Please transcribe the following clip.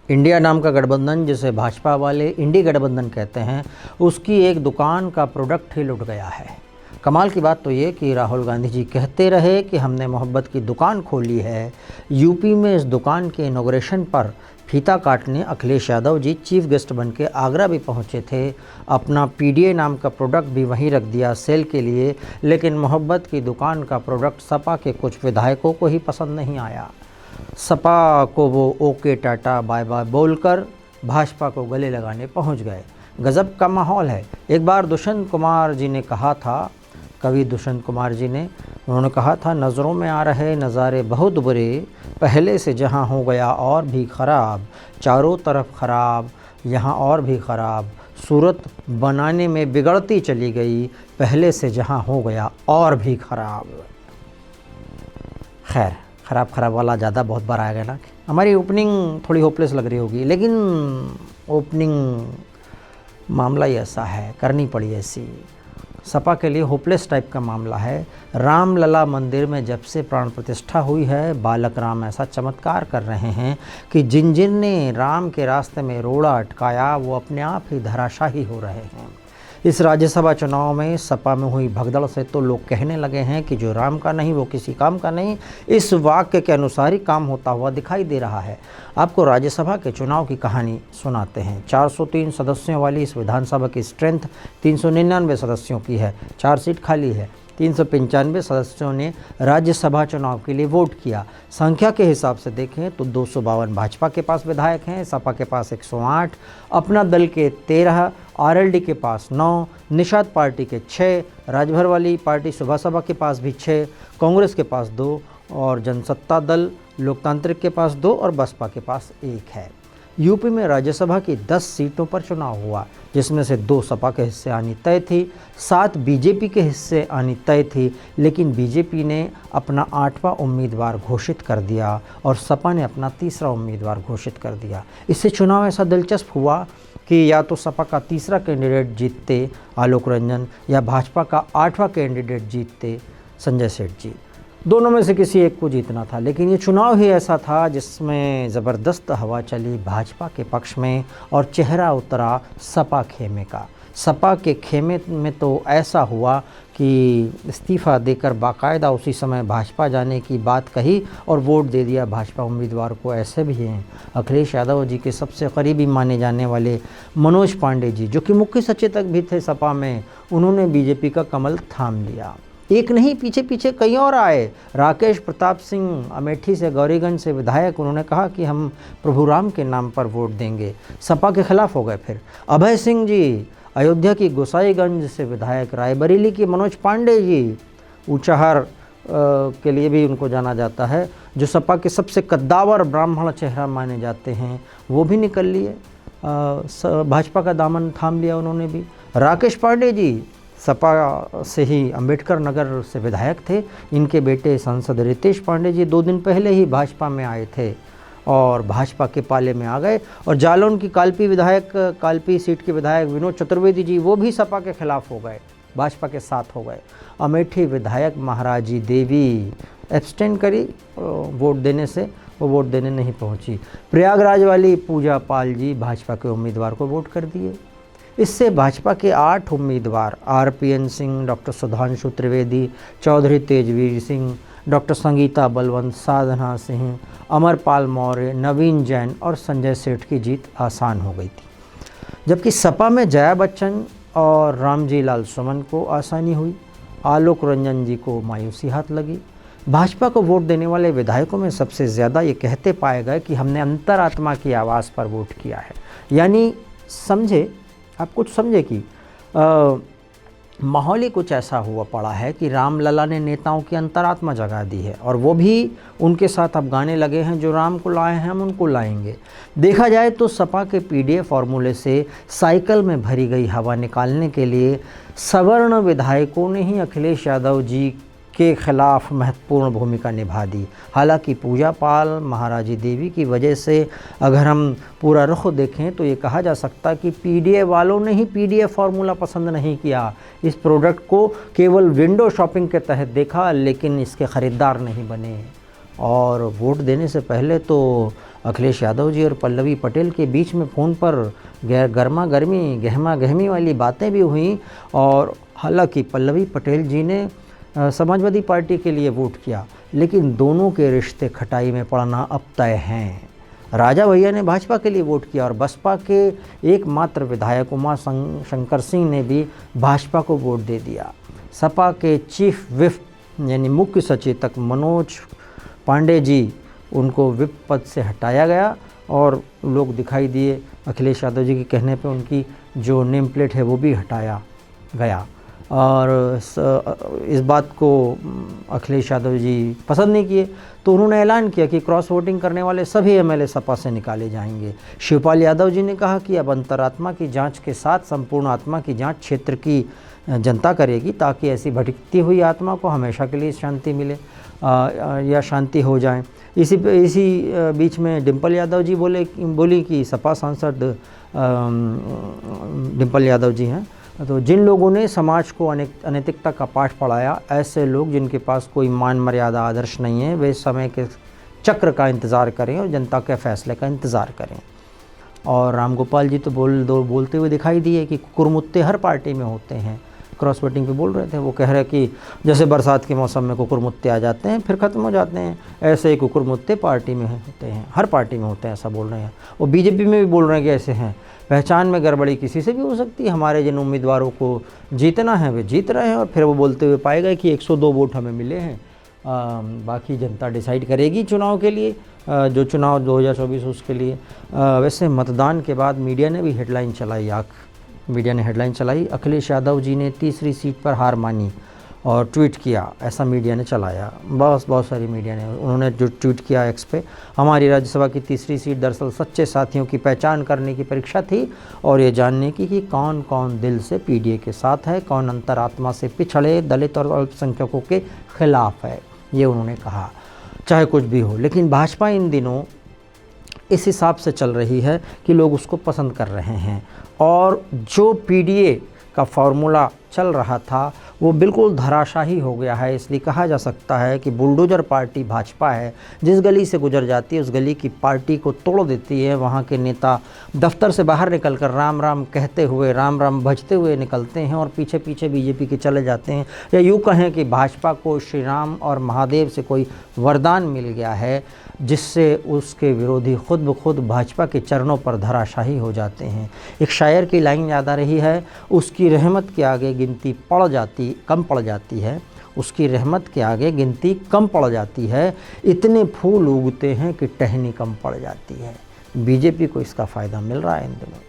India नाम का गठबंधन, जिसे भाजपा वाले इंडी गठबंधन कहते हैं, उसकी एक दुकान का प्रोडक्ट ही लुट गया है। कमाल की बात तो ये कि राहुल गांधी जी कहते रहे कि हमने मोहब्बत की दुकान खोली है। यूपी में इस दुकान के इनॉग्रेशन पर फीता काटने अखिलेश यादव जी चीफ गेस्ट बन के आगरा भी पहुंचे थे। अपना पीडीए नाम का प्रोडक्ट भी वहीं रख दिया सेल के लिए, लेकिन मोहब्बत की दुकान का प्रोडक्ट सपा के कुछ विधायकों को ही पसंद नहीं आया। सपा को वो ओके टाटा बाय बाय बोलकर भाजपा को गले लगाने पहुंच गए। गजब का माहौल है। एक बार दुष्यंत कुमार जी ने कहा था, कवि दुष्यंत कुमार जी ने, उन्होंने कहा था, नज़रों में आ रहे नज़ारे बहुत बुरे, पहले से जहां हो गया और भी ख़राब, चारों तरफ ख़राब यहाँ और भी ख़राब, सूरत बनाने में बिगड़ती चली गई, पहले से जहां हो गया और भी ख़राब। खैर, ख़राब वाला ज़्यादा बहुत बार आएगा ना। हमारी ओपनिंग थोड़ी होपलेस लग रही होगी, लेकिन ओपनिंग मामला ही ऐसा है, करनी पड़ी ऐसी। सपा के लिए होपलेस टाइप का मामला है। रामलला मंदिर में जब से प्राण प्रतिष्ठा हुई है, बालक राम ऐसा चमत्कार कर रहे हैं कि जिन जिन ने राम के रास्ते में रोड़ा अटकाया वो अपने आप ही धराशाही हो रहे हैं। इस राज्यसभा चुनाव में सपा में हुई भगदड़ से तो लोग कहने लगे हैं कि जो राम का नहीं वो किसी काम का नहीं। इस वाक्य के अनुसार ही काम होता हुआ दिखाई दे रहा है। आपको राज्यसभा के चुनाव की कहानी सुनाते हैं। 403 सदस्यों वाली इस विधानसभा की स्ट्रेंथ 399 सदस्यों की है। 4 सीट खाली है। 395 सदस्यों ने राज्यसभा चुनाव के लिए वोट किया। संख्या के हिसाब से देखें तो 252 भाजपा के पास विधायक हैं, सपा के पास 108, अपना दल के 13, आरएलडी के पास 9, निषाद पार्टी के 6, राजभर वाली पार्टी सुबह सभा के पास भी 6, कांग्रेस के पास 2 और जनसत्ता दल लोकतांत्रिक के पास 2 और बसपा के पास 1 है। यूपी में राज्यसभा की 10 सीटों पर चुनाव हुआ, जिसमें से 2 सपा के हिस्से आनी तय थी, 7 बीजेपी के हिस्से आनी तय थी, लेकिन बीजेपी ने अपना 8वां उम्मीदवार घोषित कर दिया और सपा ने अपना 3रा उम्मीदवार घोषित कर दिया। इससे चुनाव ऐसा दिलचस्प हुआ कि या तो सपा का 3रा कैंडिडेट जीतते आलोक रंजन, या भाजपा का 8वां कैंडिडेट जीतते संजय सेठ जी। दोनों में से किसी एक को जीतना था, लेकिन ये चुनाव ही ऐसा था जिसमें ज़बरदस्त हवा चली भाजपा के पक्ष में और चेहरा उतरा सपा खेमे का। सपा के खेमे में तो ऐसा हुआ कि इस्तीफ़ा देकर बाकायदा उसी समय भाजपा जाने की बात कही और वोट दे दिया भाजपा उम्मीदवार को। ऐसे भी हैं अखिलेश यादव जी के सबसे करीबी माने जाने वाले मनोज पांडे जी, जो कि मुख्य सचेतक भी थे सपा में, उन्होंने बीजेपी का कमल थाम लिया। एक नहीं, पीछे पीछे कई और आए। राकेश प्रताप सिंह अमेठी से, गौरीगंज से विधायक, उन्होंने कहा कि हम प्रभु राम के नाम पर वोट देंगे, सपा के खिलाफ हो गए। फिर अभय सिंह जी अयोध्या की गोसाईगंज से विधायक, रायबरेली की मनोज पांडे जी, ऊंचाहार के लिए भी उनको जाना जाता है, जो सपा के सबसे कद्दावर ब्राह्मण चेहरा माने जाते हैं, वो भी निकल लिए, भाजपा का दामन थाम लिया उन्होंने भी। राकेश पांडे जी सपा से ही अंबेडकर नगर से विधायक थे। इनके बेटे सांसद रितेश पांडे जी 2 दिन पहले ही भाजपा में आए थे और भाजपा के पाले में आ गए। और जालौन की कालपी सीट के विधायक विनोद चतुर्वेदी जी, वो भी सपा के खिलाफ हो गए, भाजपा के साथ हो गए। अमेठी विधायक महाराजी देवी एब्सटेन करी वोट देने से, वो वोट देने नहीं पहुंची। प्रयागराज वाली पूजा पाल जी भाजपा के उम्मीदवार को वोट कर दिए। इससे भाजपा के 8 उम्मीदवार, RPN Singh, doctor Sudhanshu Trivedi, Chaudhary Tejveer Singh, doctor Sangeeta Balwant, Sadhana Singh, Amarpal Maurya, Naveen Jain और संजय सेठ की जीत आसान हो गई थी। जबकि सपा में जया बच्चन और रामजी लाल सुमन को आसानी हुई, आलोक रंजन जी को मायूसी हाथ लगी। भाजपा को वोट देने वाले विधायकों में सबसे ज़्यादा ये कहते पाए गए कि हमने अंतरात्मा की आवाज़ पर वोट किया है। यानी समझे, आप कुछ समझे कि माहौल ही कुछ ऐसा हुआ पड़ा है कि रामलला ने नेताओं की अंतरात्मा जगा दी है और वो भी उनके साथ अब गाने लगे हैं, जो राम को लाए हैं हम उनको लाएंगे। देखा जाए तो सपा के पीडीए फॉर्मूले से साइकिल में भरी गई हवा निकालने के लिए सवर्ण विधायकों ने ही अखिलेश यादव जी के खिलाफ महत्वपूर्ण भूमिका निभा दी। हालांकि पूजा पाल, महाराजी देवी की वजह से अगर हम पूरा रुख देखें तो ये कहा जा सकता है कि पीडीए वालों ने ही पीडीए फार्मूला पसंद नहीं किया। इस प्रोडक्ट को केवल विंडो शॉपिंग के तहत देखा, लेकिन इसके ख़रीदार नहीं बने। और वोट देने से पहले तो अखिलेश यादव जी और पल्लवी पटेल के बीच में फ़ोन पर गर्मा गर्मी गहमा गहमी वाली बातें भी हुई। और हालांकि पल्लवी पटेल जी ने समाजवादी पार्टी के लिए वोट किया, लेकिन दोनों के रिश्ते खटाई में पड़ना अब तय हैं। राजा भैया ने भाजपा के लिए वोट किया और बसपा के एकमात्र विधायक उमा शंकर सिंह ने भी भाजपा को वोट दे दिया। सपा के चीफ विप यानी मुख्य सचेतक मनोज पांडे जी, उनको विप पद से हटाया गया और लोग दिखाई दिए। अखिलेश यादव जी के कहने पे उनकी जो नेम प्लेट है वो भी हटाया गया और इस बात को अखिलेश यादव जी पसंद नहीं किए, तो उन्होंने ऐलान किया कि क्रॉस वोटिंग करने वाले सभी एमएलए सपा से निकाले जाएंगे। शिवपाल यादव जी ने कहा कि अब अंतरात्मा की जांच के साथ संपूर्ण आत्मा की जांच क्षेत्र की जनता करेगी, ताकि ऐसी भटकती हुई आत्मा को हमेशा के लिए शांति मिले या शांति हो जाए। इसी बीच में डिम्पल यादव जी बोली कि सपा सांसद डिम्पल यादव जी हैं, तो जिन लोगों ने समाज को अनैतिकता का पाठ पढ़ाया, ऐसे लोग जिनके पास कोई मान मर्यादा आदर्श नहीं है, वे समय के चक्र का इंतज़ार करें और जनता के फैसले का इंतज़ार करें। और रामगोपाल जी तो बोलते हुए दिखाई दिए कि कुकुरमुत्ते हर पार्टी में होते हैं। क्रॉस वोटिंग पे बोल रहे थे, वो कह रहे कि जैसे बरसात के मौसम में कुकुरमुत्ते आ जाते हैं फिर ख़त्म हो जाते हैं, ऐसे ही कुकुरमुत्ते पार्टी में होते हैं, हर पार्टी में होते हैं, ऐसा बोल रहे हैं। और बीजेपी में भी बोल रहे हैं कि ऐसे हैं। पहचान में गड़बड़ी किसी से भी हो सकती है, हमारे जिन उम्मीदवारों को जीतना है वे जीत रहे हैं और फिर वो बोलते हुए पाए गए कि 102 वोट हमें मिले हैं, बाकी जनता डिसाइड करेगी चुनाव के लिए, जो चुनाव 2024 उसके लिए। वैसे मतदान के बाद मीडिया ने भी हेडलाइन चलाई, मीडिया ने हेडलाइन चलाई, अखिलेश यादव जी ने तीसरी सीट पर हार मानी और ट्वीट किया, ऐसा मीडिया ने चलाया। बहुत सारी मीडिया ने, उन्होंने जो ट्वीट किया एक्स पे, हमारी राज्यसभा की तीसरी सीट दरअसल सच्चे साथियों की पहचान करने की परीक्षा थी और ये जानने की कि कौन कौन दिल से पीडीए के साथ है, कौन अंतरात्मा से पिछड़े दलित और अल्पसंख्यकों के खिलाफ है, ये उन्होंने कहा। चाहे कुछ भी हो, लेकिन भाजपा इन दिनों इस हिसाब से चल रही है कि लोग उसको पसंद कर रहे हैं और जो पीडीए का फॉर्मूला चल रहा था वो बिल्कुल धराशाही हो गया है। इसलिए कहा जा सकता है कि बुलडोजर पार्टी भाजपा है, जिस गली से गुजर जाती है उस गली की पार्टी को तोड़ देती है। वहाँ के नेता दफ्तर से बाहर निकलकर राम राम कहते हुए, राम राम भजते हुए निकलते हैं और पीछे पीछे बीजेपी के चले जाते हैं। या यूँ कहें कि भाजपा को श्री राम और महादेव से कोई वरदान मिल गया है, जिससे उसके विरोधी खुद ब खुद भाजपा के चरणों पर धराशाही हो जाते हैं। एक शायर की लाइन याद आ रही है, उसकी रहमत के आगे गिनती कम पड़ जाती है, उसकी रहमत के आगे गिनती कम पड़ जाती है, इतने फूल उगते हैं कि टहनी कम पड़ जाती है। बीजेपी को इसका फ़ायदा मिल रहा है इन दिनों।